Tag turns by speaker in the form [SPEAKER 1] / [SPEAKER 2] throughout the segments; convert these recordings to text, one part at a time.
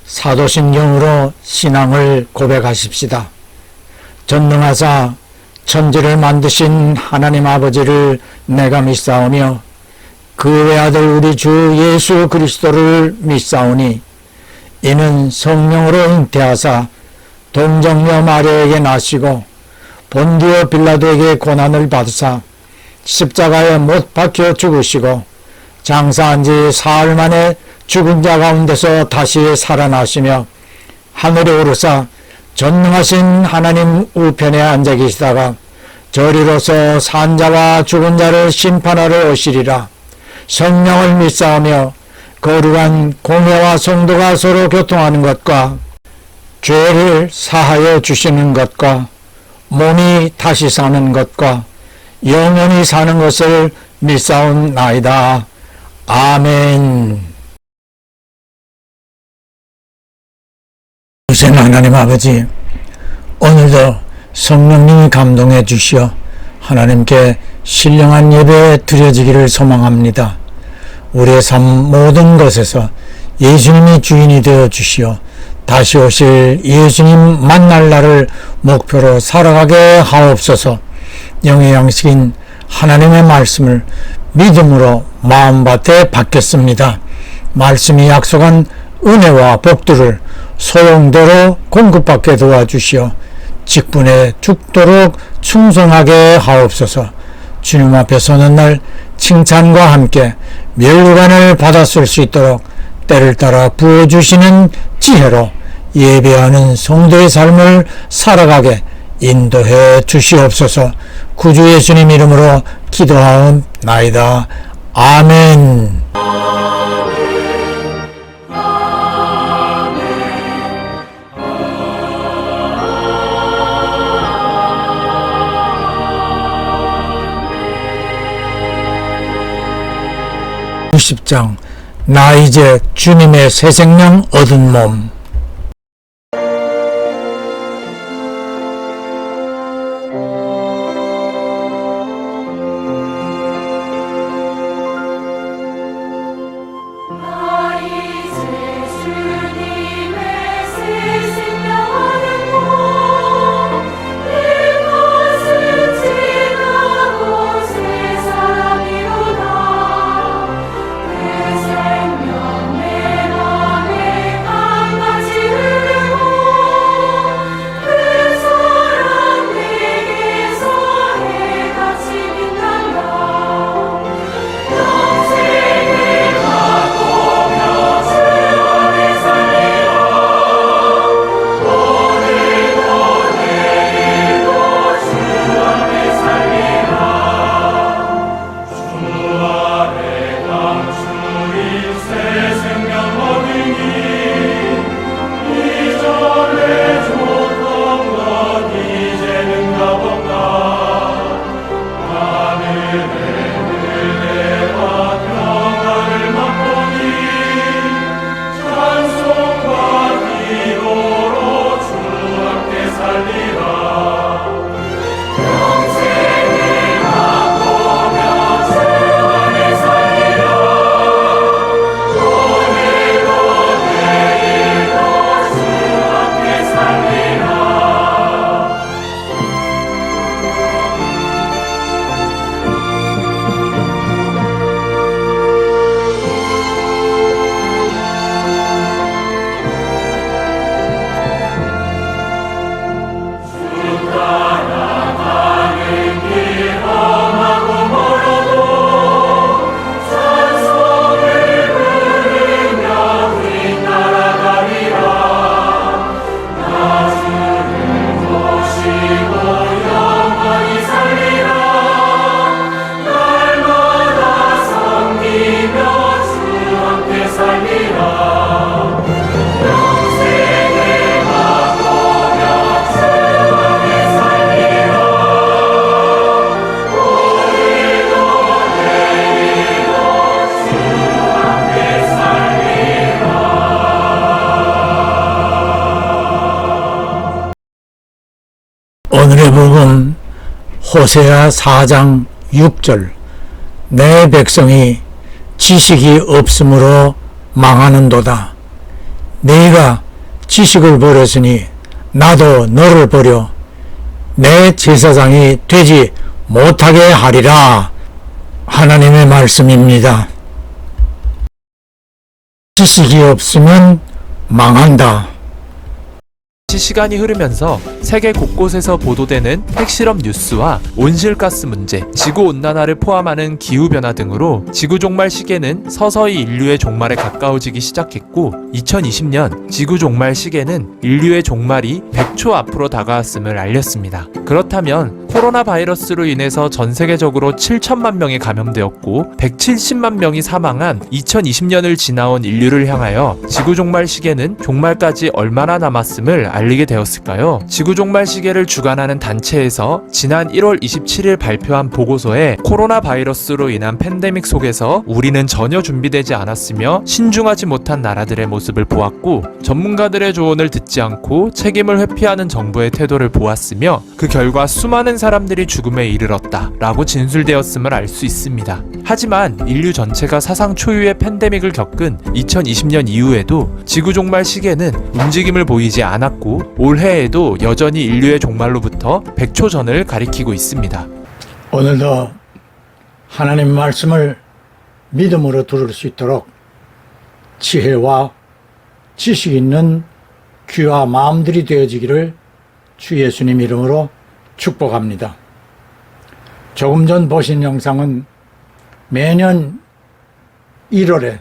[SPEAKER 1] 사도신경으로 신앙을 고백하십시다. 전능하사 천지를 만드신 하나님 아버지를 내가 믿사오며 그 외아들 우리 주 예수 그리스도를 믿사오니 이는 성령으로 잉태하사 동정녀 마리아에게 나시고 본디오 빌라도에게 고난을 받으사 십자가에 못 박혀 죽으시고 장사한 지 사흘 만에 죽은 자 가운데서 다시 살아나시며 하늘에 오르사 전능하신 하나님 우편에 앉아 계시다가 저리로서 산자와 죽은 자를 심판하러 오시리라. 성령을 믿사오며 거룩한 공회와 성도가 서로 교통하는 것과 죄를 사하여 주시는 것과 몸이 다시 사는 것과 영원히 사는 것을 믿사옵나이다. 아멘. 우선 하나님 아버지, 오늘도 성령님이 감동해 주시어 하나님께 신령한 예배 드려지기를 소망합니다. 우리의 삶 모든 것에서 예수님이 주인이 되어 주시어 다시 오실 예수님 만날 날을 목표로 살아가게 하옵소서. 영의 양식인 하나님의 말씀을 믿음으로 마음밭에 받겠습니다. 말씀이 약속한 은혜와 복들을 소용도로 공급받게 도와주시어 직분에 죽도록 충성하게 하옵소서. 주님 앞에 서는 날 칭찬과 함께 멸류관을 받았을 수 있도록 때를 따라 부어주시는 지혜로 예배하는 성도의 삶을 살아가게 인도해 주시옵소서. 구주 예수님 이름으로 기도하옵나이다. 아멘. 90장 나 이제 주님의 새 생명 얻은 몸. 오늘의 복음 호세아 4장 6절 내 백성이 지식이 없으므로 망하는도다. 네가 지식을 버렸으니 나도 너를 버려 내 제사장이 되지 못하게 하리라. 하나님의 말씀입니다. 지식이 없으면 망한다.
[SPEAKER 2] 시간이 흐르면서 세계 곳곳에서 보도되는 핵실험 뉴스와 온실가스 문제, 지구온난화를 포함하는 기후변화 등으로 지구 종말 시계는 서서히 인류의 종말에 가까워지기 시작했고 2020년 지구 종말 시계는 인류의 종말이 100초 앞으로 다가왔음을 알렸습니다. 그렇다면 코로나 바이러스로 인해서 전 세계적으로 7천만 명이 감염되었고 170만 명이 사망한 2020년을 지나온 인류를 향하여 지구 종말 시계는 종말까지 얼마나 남았음을 알리게 되었을까요? 지구 종말 시계를 주관하는 단체에서 지난 1월 27일 발표한 보고서에 코로나 바이러스로 인한 팬데믹 속에서 우리는 전혀 준비되지 않았으며 신중하지 못한 나라들의 모습을 보았고 전문가들의 조언을 듣지 않고 책임을 회피하는 정부의 태도를 보았으며 그 결과 수많은 사람들이 죽음에 이르렀다 라고 진술되었음을 알 수 있습니다. 하지만 인류 전체가 사상 초유의 팬데믹을 겪은 2020년 이후에도 지구 종말 시계는 움직임을 보이지 않았고 올해에도 여전히 인류의 종말로부터 100초 전을 가리키고 있습니다.
[SPEAKER 1] 오늘도 하나님 말씀을 믿음으로 들을 수 있도록 지혜와 지식 있는 귀와 마음들이 되어지기를 주 예수님 이름으로 축복합니다. 조금 전 보신 영상은 매년 1월에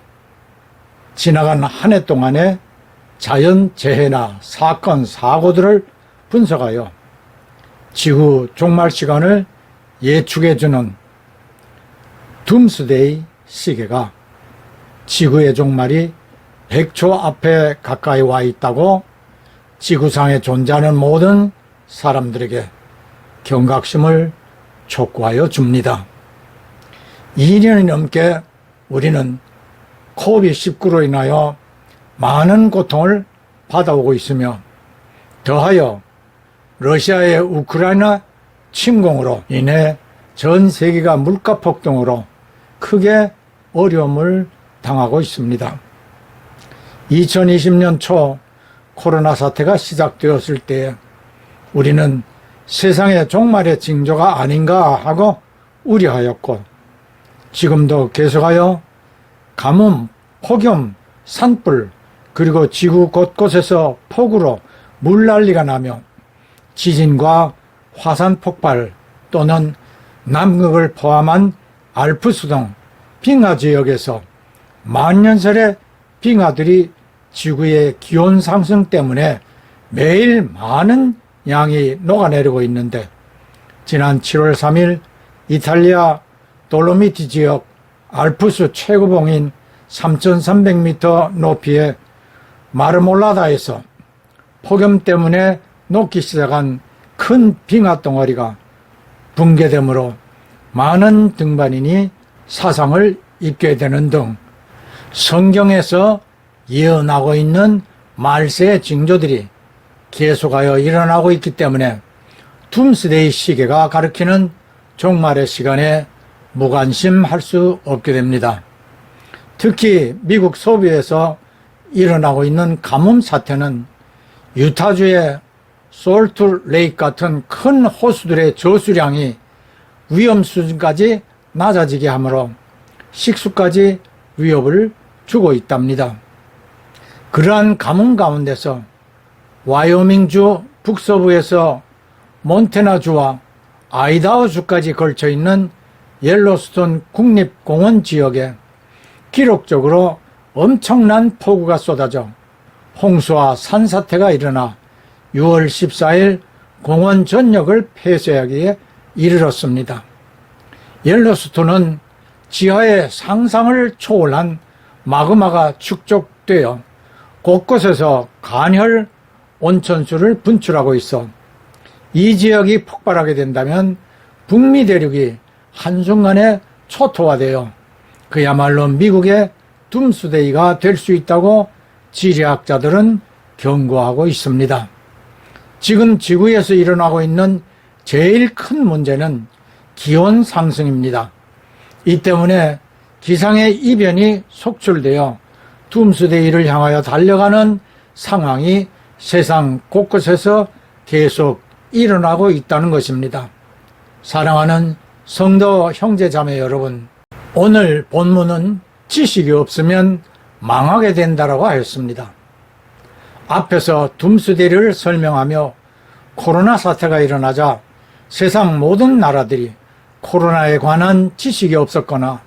[SPEAKER 1] 지나간 한 해 동안의 자연재해나 사건, 사고들을 분석하여 지구 종말 시간을 예측해주는 둠스데이 시계가 지구의 종말이 100초 앞에 가까이 와 있다고 지구상에 존재하는 모든 사람들에게 경각심을 촉구하여 줍니다. 2년이 넘게 우리는 코비드-19로 인하여 많은 고통을 받아오고 있으며 더하여 러시아의 우크라이나 침공으로 인해 전 세계가 물가 폭등으로 크게 어려움을 당하고 있습니다. 2020년 초 코로나 사태가 시작되었을 때 우리는 세상의 종말의 징조가 아닌가 하고 우려하였고 지금도 계속하여 가뭄, 폭염, 산불 그리고 지구 곳곳에서 폭우로 물난리가 나며 지진과 화산 폭발 또는 남극을 포함한 알프스 등 빙하 지역에서 만년설의 빙하들이 지구의 기온 상승 때문에 매일 많은 양이 녹아내리고 있는데 지난 7월 3일 이탈리아 돌로미티 지역 알프스 최고봉인 3,300m 높이의 마르몰라다에서 폭염 때문에 녹기 시작한 큰 빙하 덩어리가 붕괴되므로 많은 등반인이 사상을 입게 되는 등 성경에서 예언하고 있는 말세의 징조들이 계속하여 일어나고 있기 때문에 둠스데이 시계가 가리키는 종말의 시간에 무관심할 수 없게 됩니다. 특히 미국 소부에서 일어나고 있는 가뭄 사태는 유타주의 솔트 레이크 같은 큰 호수들의 저수량이 위험 수준까지 낮아지게 하므로 식수까지 위협을 주고 있답니다. 그러한 가뭄 가운데서 와이오밍주 북서부에서 몬태나주와 아이다호주까지 걸쳐 있는 옐로스톤 국립공원 지역에 기록적으로 엄청난 폭우가 쏟아져 홍수와 산사태가 일어나 6월 14일 공원 전역을 폐쇄하기에 이르렀습니다. 옐로스톤은 지하의 상상을 초월한 마그마가 축적되어 곳곳에서 간헐 온천수를 분출하고 있어 이 지역이 폭발하게 된다면 북미 대륙이 한순간에 초토화되어 그야말로 미국의 둠스데이가 될 수 있다고 지리학자들은 경고하고 있습니다. 지금 지구에서 일어나고 있는 제일 큰 문제는 기온 상승입니다. 이 때문에 기상의 이변이 속출되어 둠스데이를 향하여 달려가는 상황이 세상 곳곳에서 계속 일어나고 있다는 것입니다. 사랑하는 성도 형제 자매 여러분, 오늘 본문은 지식이 없으면 망하게 된다라고 하였습니다. 앞에서 둠스데이를 설명하며 코로나 사태가 일어나자 세상 모든 나라들이 코로나에 관한 지식이 없었거나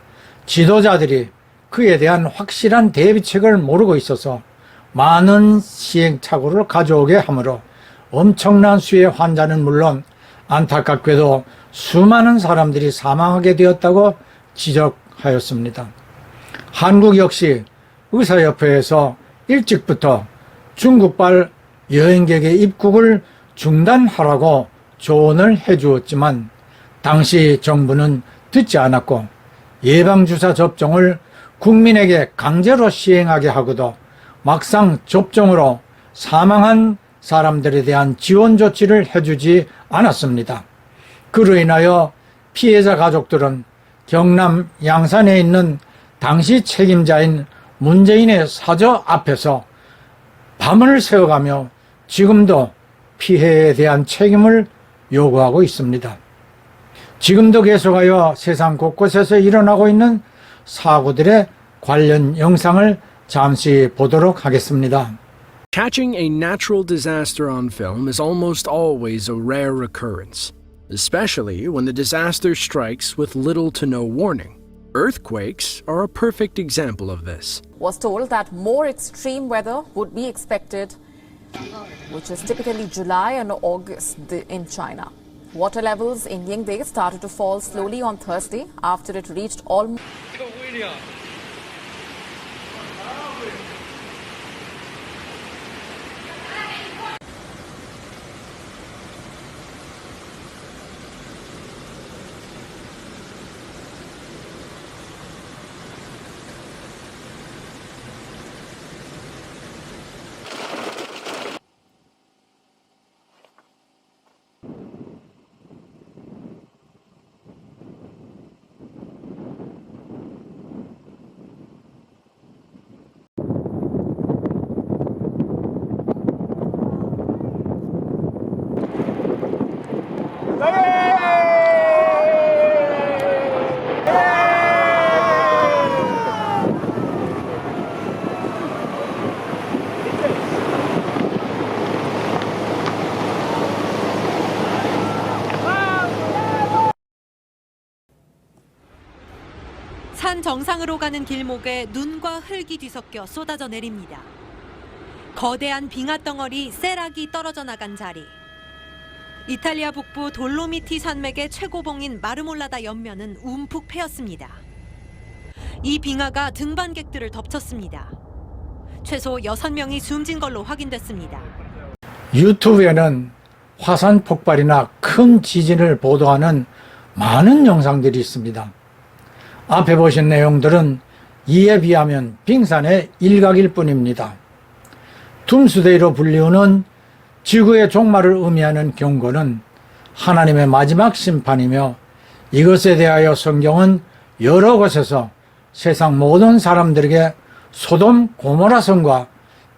[SPEAKER 1] 지도자들이 그에 대한 확실한 대비책을 모르고 있어서 많은 시행착오를 가져오게 하므로 엄청난 수의 환자는 물론 안타깝게도 수많은 사람들이 사망하게 되었다고 지적하였습니다. 한국 역시 의사협회에서 일찍부터 중국발 여행객의 입국을 중단하라고 조언을 해주었지만 당시 정부는 듣지 않았고 예방주사 접종을 국민에게 강제로 시행하게 하고도 막상 접종으로 사망한 사람들에 대한 지원 조치를 해주지 않았습니다. 그로 인하여 피해자 가족들은 경남 양산에 있는 당시 책임자인 문재인의 사저 앞에서 밤을 새워가며 지금도 피해에 대한 책임을 요구하고 있습니다. 지금도 계속하여 세상 곳곳에서 일어나고 있는 사고들의 관련 영상을 잠시 보도록 하겠습니다.
[SPEAKER 3] Catching a natural disaster on film is almost always a rare occurrence, especially when the disaster strikes with little to no warning. Earthquakes are a perfect example of this.
[SPEAKER 4] Was told that more extreme weather would be expected, which is typically July and August in China. Water levels in Yingde started to fall slowly on Thursday after it reached almost.
[SPEAKER 5] 산 정상으로 가는 길목에 눈과 흙이 뒤섞여 쏟아져 내립니다. 거대한 빙하 덩어리 세락이 떨어져 나간 자리. 이탈리아 북부 돌로미티 산맥의 최고봉인 마르몰라다 옆면은 움푹 패였습니다. 이 빙하가 등반객들을 덮쳤습니다. 최소 6명이 숨진 걸로 확인됐습니다.
[SPEAKER 1] 유튜브에는 화산 폭발이나 큰 지진을 보도하는 많은 영상들이 있습니다. 앞에 보신 내용들은 이에 비하면 빙산의 일각일 뿐입니다. 둠스데이로 불리우는 지구의 종말을 의미하는 경고는 하나님의 마지막 심판이며 이것에 대하여 성경은 여러 곳에서 세상 모든 사람들에게 소돔 고모라 성과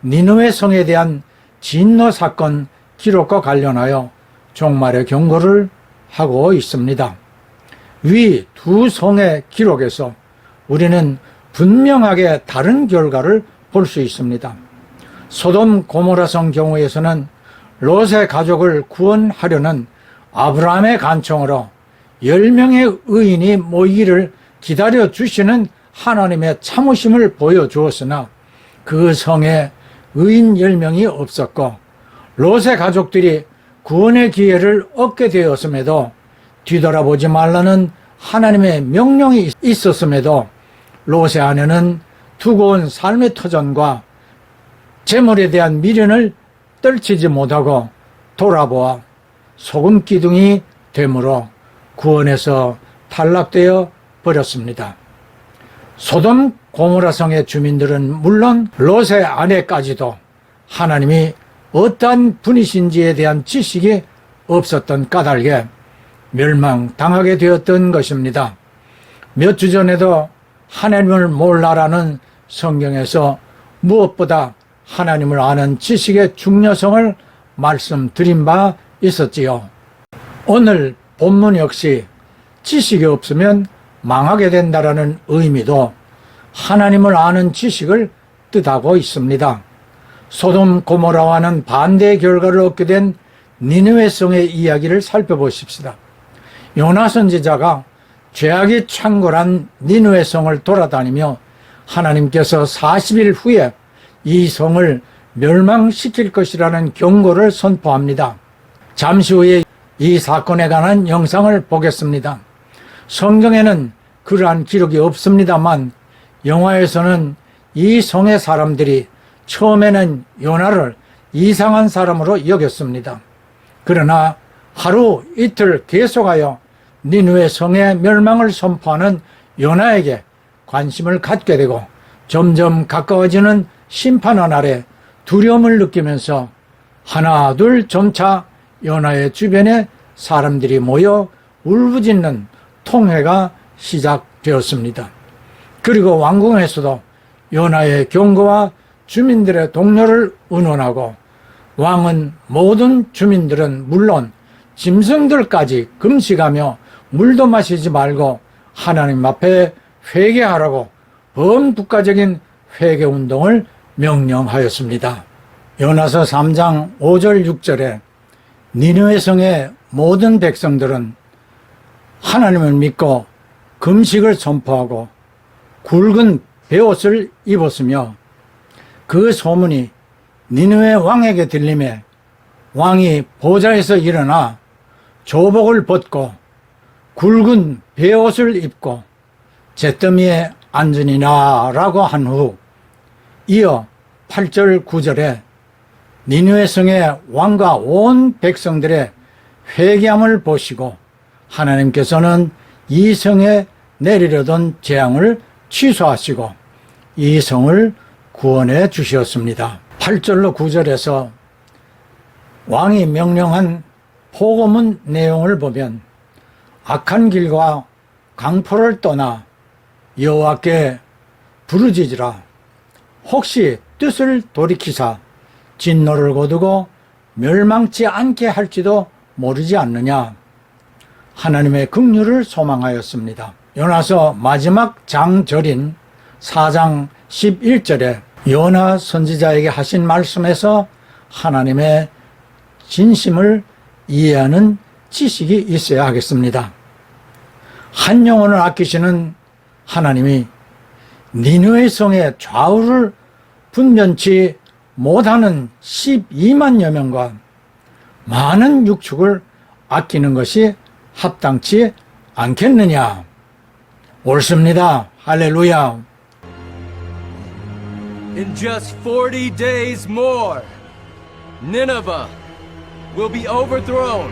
[SPEAKER 1] 니느웨 성에 대한 진노 사건 기록과 관련하여 종말의 경고를 하고 있습니다. 위 두 성의 기록에서 우리는 분명하게 다른 결과를 볼 수 있습니다. 소돔 고모라 성 경우에서는 롯의 가족을 구원하려는 아브라함의 간청으로 10명의 의인이 모이기를 기다려 주시는 하나님의 참으심을 보여주었으나 그 성에 의인 10명이 없었고 롯의 가족들이 구원의 기회를 얻게 되었음에도 뒤돌아보지 말라는 하나님의 명령이 있었음에도 롯의 아내는 두고 온 삶의 터전과 재물에 대한 미련을 떨치지 못하고 돌아보아 소금 기둥이 되므로 구원에서 탈락되어 버렸습니다. 소돔 고모라 성의 주민들은 물론 롯의 아내까지도 하나님이 어떠한 분이신지에 대한 지식이 없었던 까닭에 멸망당하게 되었던 것입니다. 몇 주 전에도 하나님을 몰라라는 성경에서 무엇보다 하나님을 아는 지식의 중요성을 말씀드린 바 있었지요. 오늘 본문 역시 지식이 없으면 망하게 된다라는 의미도 하나님을 아는 지식을 뜻하고 있습니다. 소돔 고모라와는 반대의 결과를 얻게 된 니느웨 성의 이야기를 살펴보십시다. 요나 선지자가 죄악이 창궐한 니느웨 성을 돌아다니며 하나님께서 40일 후에 이 성을 멸망시킬 것이라는 경고를 선포합니다. 잠시 후에 이 사건에 관한 영상을 보겠습니다. 성경에는 그러한 기록이 없습니다만 영화에서는 이 성의 사람들이 처음에는 요나를 이상한 사람으로 여겼습니다. 그러나 하루 이틀 계속하여 니느웨 성의 멸망을 선포하는 요나에게 관심을 갖게 되고 점점 가까워지는 심판의 날에 두려움을 느끼면서 하나 둘 점차 요나의 주변에 사람들이 모여 울부짖는 통회가 시작되었습니다. 그리고 왕궁에서도 요나의 경고와 주민들의 동료를 의논하고 왕은 모든 주민들은 물론 짐승들까지 금식하며 물도 마시지 말고 하나님 앞에 회개하라고 범국가적인 회개운동을 명령하였습니다. 요나서 3장 5절 6절에 니느웨 성의 모든 백성들은 하나님을 믿고 금식을 선포하고 굵은 베옷을 입었으며 그 소문이 니느웨 왕에게 들림에 왕이 보좌에서 일어나 조복을 벗고 굵은 베옷을 입고 잿더미에 앉으니라 라고 한 후 이어 8절 9절에 니느웨 성의 왕과 온 백성들의 회개함을 보시고 하나님께서는 이 성에 내리려던 재앙을 취소하시고 이 성을 구원해 주셨습니다. 8절로 9절에서 왕이 명령한 포고문 내용을 보면 악한 길과 강포를 떠나 여호와께 부르짖으라. 혹시 뜻을 돌이키사 진노를 거두고 멸망치 않게 할지도 모르지 않느냐. 하나님의 긍휼을 소망하였습니다. 요나서 마지막 장절인 4장 11절에 요나 선지자에게 하신 말씀에서 하나님의 진심을 이해하는 지식이 있어야 하겠습니다. 한 영혼을 아끼시는 하나님이 니느웨 성의 좌우를 분변치 못하는 12만여 명과 많은 육축을 아끼는 것이 합당치 않겠느냐. 옳습니다. 할렐루야.
[SPEAKER 6] In just 40 days more, Nineveh will be overthrown.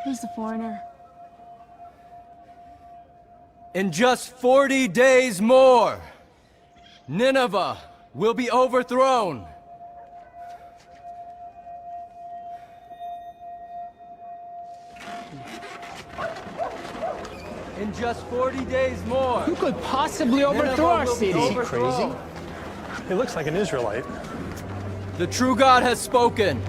[SPEAKER 7] Who's the foreigner?
[SPEAKER 6] In just 40 days more, Nineveh will be overthrown. In just 40 days more,
[SPEAKER 8] Who could possibly overthrow our city?
[SPEAKER 6] Is he crazy?
[SPEAKER 9] He looks like an Israelite.
[SPEAKER 6] The true God has spoken.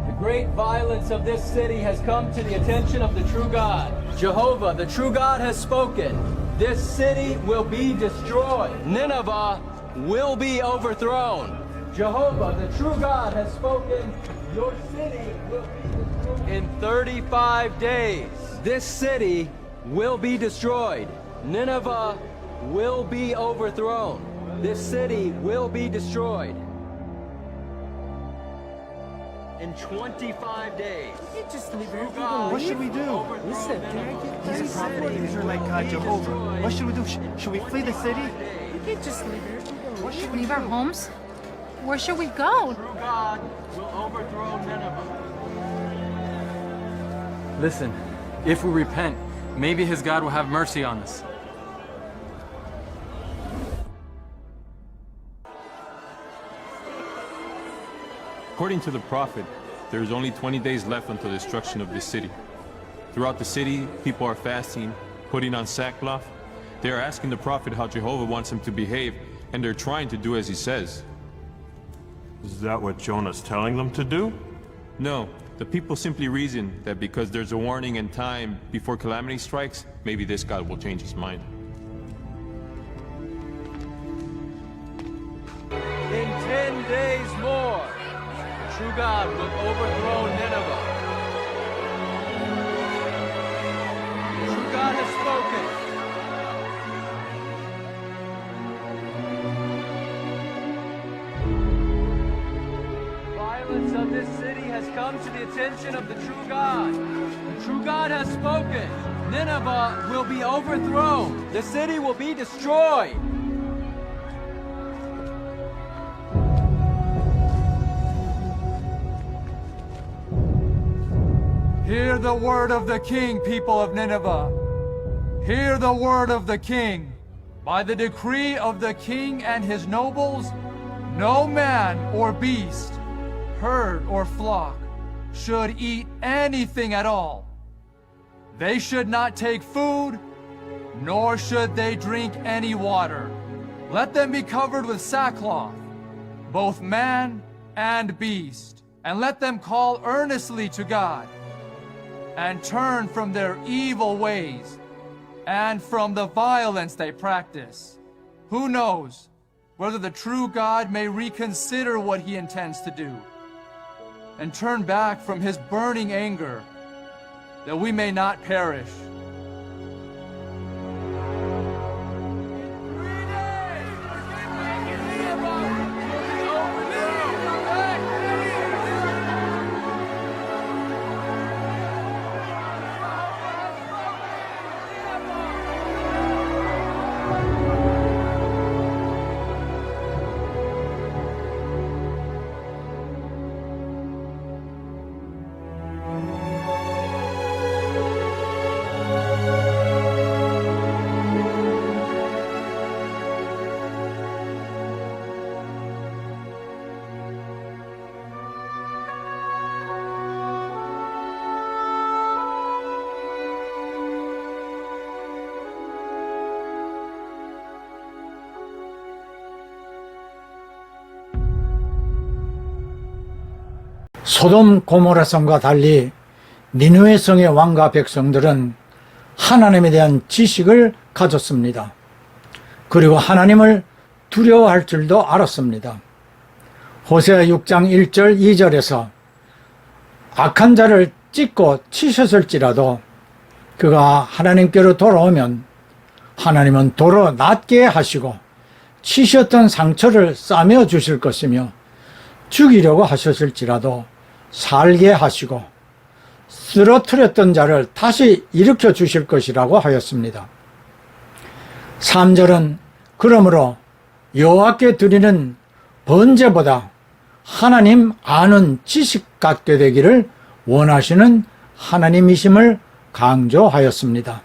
[SPEAKER 6] The great violence of this city has come to the attention of the true God. Jehovah, the true God, has spoken. This city will be destroyed. Nineveh will be overthrown. Jehovah, the true God, has spoken. Your city will be destroyed. In 35 days, this city will be destroyed. Nineveh will be overthrown. This city will be destroyed. In 25 days.
[SPEAKER 7] Just leave her.
[SPEAKER 9] What should we do?
[SPEAKER 7] Listen,
[SPEAKER 9] He's a prophet of the Israelite God, Jehovah. What should we do? Should we flee the city?
[SPEAKER 7] we can't just leave her. Leave our homes? Where should we go?
[SPEAKER 6] True God will overthrow Nineveh. Listen, if we repent, Maybe his God will have mercy on us.
[SPEAKER 10] According to the prophet, there is only 20 days left until the destruction of this city. Throughout the city, people are fasting, putting on sackcloth. They are asking the prophet how Jehovah wants them to behave, and they're trying to do as he says.
[SPEAKER 11] Is that what Jonah's telling them to do?
[SPEAKER 10] No, the people simply reason that because there's a warning and time before calamity strikes, maybe this God will change his mind.
[SPEAKER 6] In 10 days more, the true God will overthrow Nineveh. The true God has spoken. The violence of this city has come to the attention of the true God. The true God has spoken. Nineveh will be overthrown. The city will be destroyed.
[SPEAKER 12] Hear the word of the king, people of Nineveh. Hear the word of the king. By the decree of the king and his nobles, no man or beast, herd or flock, should eat anything at all. They should not take food, nor should they drink any water. Let them be covered with sackcloth, both man and beast, and let them call earnestly to God, and turn from their evil ways and from the violence they practice. Who knows whether the true God may reconsider what he intends to do and turn back from his burning anger, that we may not perish.
[SPEAKER 1] 소돔 고모라 성과 달리 니느웨 성의 왕과 백성들은 하나님에 대한 지식을 가졌습니다. 그리고 하나님을 두려워할 줄도 알았습니다. 호세아 6장 1절 2절에서 악한 자를 찢고 치셨을지라도 그가 하나님께로 돌아오면 하나님은 도로 낫게 하시고 치셨던 상처를 싸매어 주실 것이며 죽이려고 하셨을지라도 살게 하시고 쓰러뜨렸던 자를 다시 일으켜 주실 것이라고 하였습니다. 3절은 그러므로 여호와께 드리는 번제보다 하나님 아는 지식 갖게 되기를 원하시는 하나님이심을 강조하였습니다.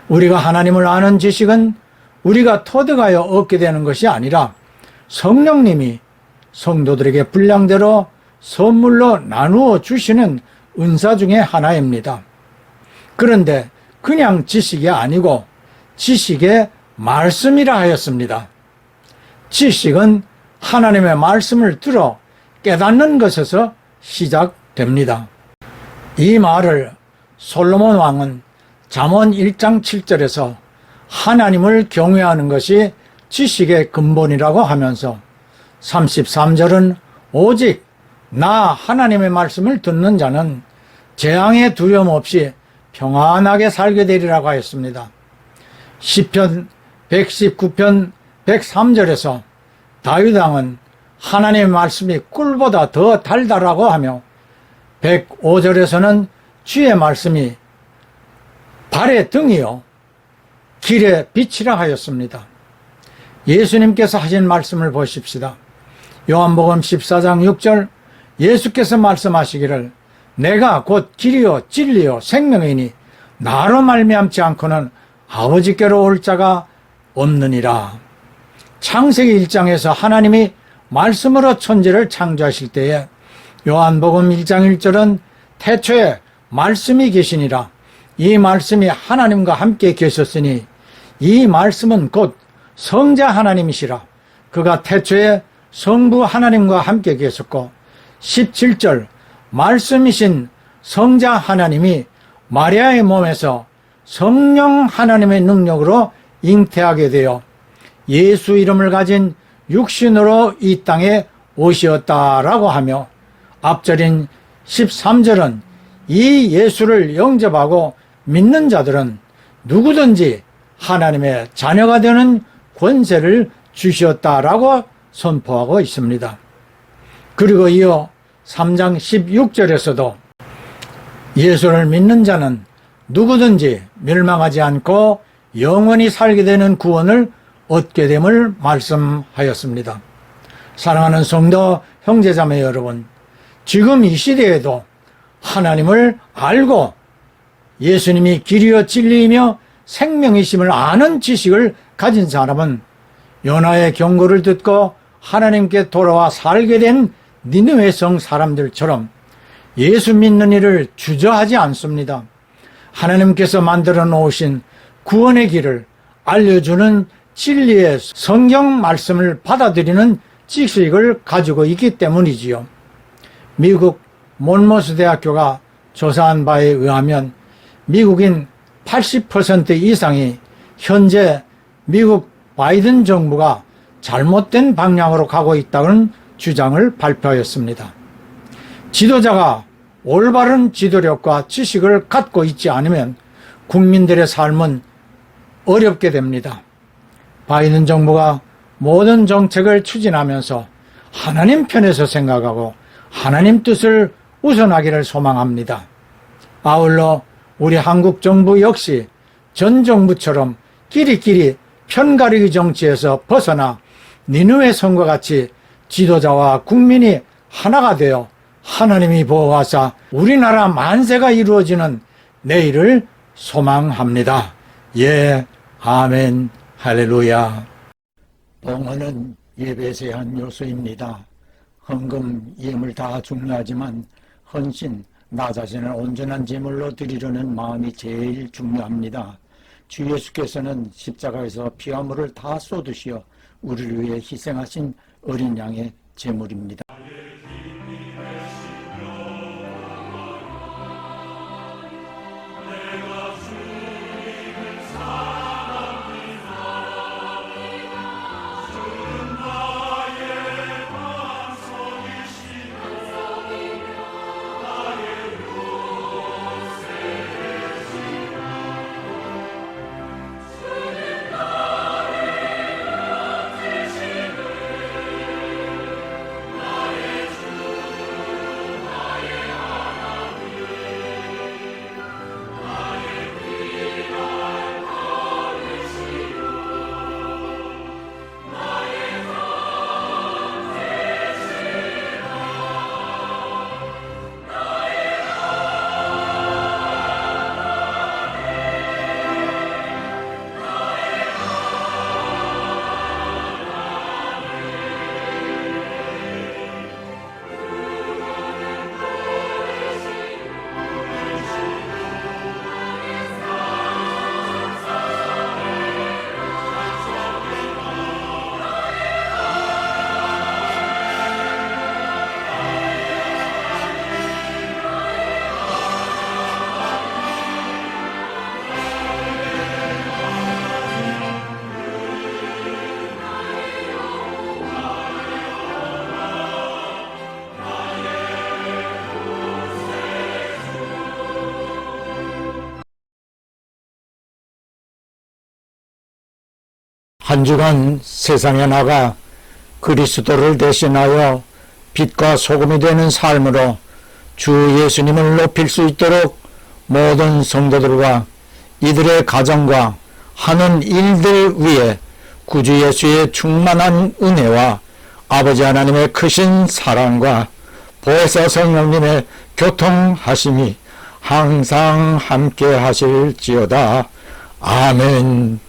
[SPEAKER 1] 우리가 하나님을 아는 지식은 우리가 터득하여 얻게 되는 것이 아니라 성령님이 성도들에게 분량대로 선물로 나누어 주시는 은사 중에 하나입니다. 그런데 그냥 지식이 아니고 지식의 말씀이라 하였습니다. 지식은 하나님의 말씀을 들어 깨닫는 것에서 시작됩니다. 이 말을 솔로몬 왕은 잠언 1장 7절에서 하나님을 경외하는 것이 지식의 근본이라고 하면서 33절은 오직 나 하나님의 말씀을 듣는 자는 재앙의 두려움 없이 평안하게 살게 되리라고 하였습니다. 시편 119편 103절에서 다윗 왕은 하나님의 말씀이 꿀보다 더 달달하고 하며 105절에서는 주의 말씀이 발의 등이요 길의 빛이라 하였습니다. 예수님께서 하신 말씀을 보십시다. 요한복음 14장 6절 예수께서 말씀하시기를 내가 곧 길이요 진리요 생명이니 나로 말미암지 않고는 아버지께로 올 자가 없느니라. 창세기 1장에서 하나님이 말씀으로 천지를 창조하실 때에 요한복음 1장 1절은 태초에 말씀이 계시니라. 이 말씀이 하나님과 함께 계셨으니 이 말씀은 곧 성자 하나님이시라. 그가 태초에 성부 하나님과 함께 계셨고 17절 말씀이신 성자 하나님이 마리아의 몸에서 성령 하나님의 능력으로 잉태하게 되어 예수 이름을 가진 육신으로 이 땅에 오시었다라고 하며 앞절인 13절은 이 예수를 영접하고 믿는 자들은 누구든지 하나님의 자녀가 되는 권세를 주셨다라고 선포하고 있습니다. 그리고 이어 3장 16절에서도 예수를 믿는 자는 누구든지 멸망하지 않고 영원히 살게 되는 구원을 얻게 됨을 말씀하였습니다. 사랑하는 성도 형제자매 여러분, 지금 이 시대에도 하나님을 알고 예수님이 길이요 진리이며 생명이심을 아는 지식을 가진 사람은 요나의 경고를 듣고 하나님께 돌아와 살게 된 니느웨 성 사람들처럼 예수 믿는 일을 주저하지 않습니다. 하나님께서 만들어 놓으신 구원의 길을 알려주는 진리의 성경 말씀을 받아들이는 지식을 가지고 있기 때문이지요. 미국 몬모스 대학교가 조사한 바에 의하면 미국인 80% 이상이 현재 미국 바이든 정부가 잘못된 방향으로 가고 있다는 주장을 발표하였습니다. 지도자가 올바른 지도력과 지식을 갖고 있지 않으면 국민들의 삶은 어렵게 됩니다. 바이든 정부가 모든 정책을 추진하면서 하나님 편에서 생각하고 하나님 뜻을 우선하기를 소망합니다. 아울러 우리 한국 정부 역시 전 정부처럼 끼리끼리 편가르기 정치에서 벗어나 니느웨 성과 같이 지도자와 국민이 하나가 되어 하나님이 보호하사 우리나라 만세가 이루어지는 내일을 소망합니다. 예, 아멘, 할렐루야. 봉헌은 예배의 한 요소입니다. 헌금, 예물 다 중요하지만 헌신, 나 자신을 온전한 제물로 드리려는 마음이 제일 중요합니다. 주 예수께서는 십자가에서 피와 물을 다 쏟으시어 우리를 위해 희생하신 어린 양의 제물입니다. 한 주간 세상에 나가 그리스도를 대신하여 빛과 소금이 되는 삶으로 주 예수님을 높일 수 있도록 모든 성도들과 이들의 가정과 하는 일들 위에 구주 예수의 충만한 은혜와 아버지 하나님의 크신 사랑과 보혜사 성령님의 교통하심이 항상 함께 하실지어다. 아멘.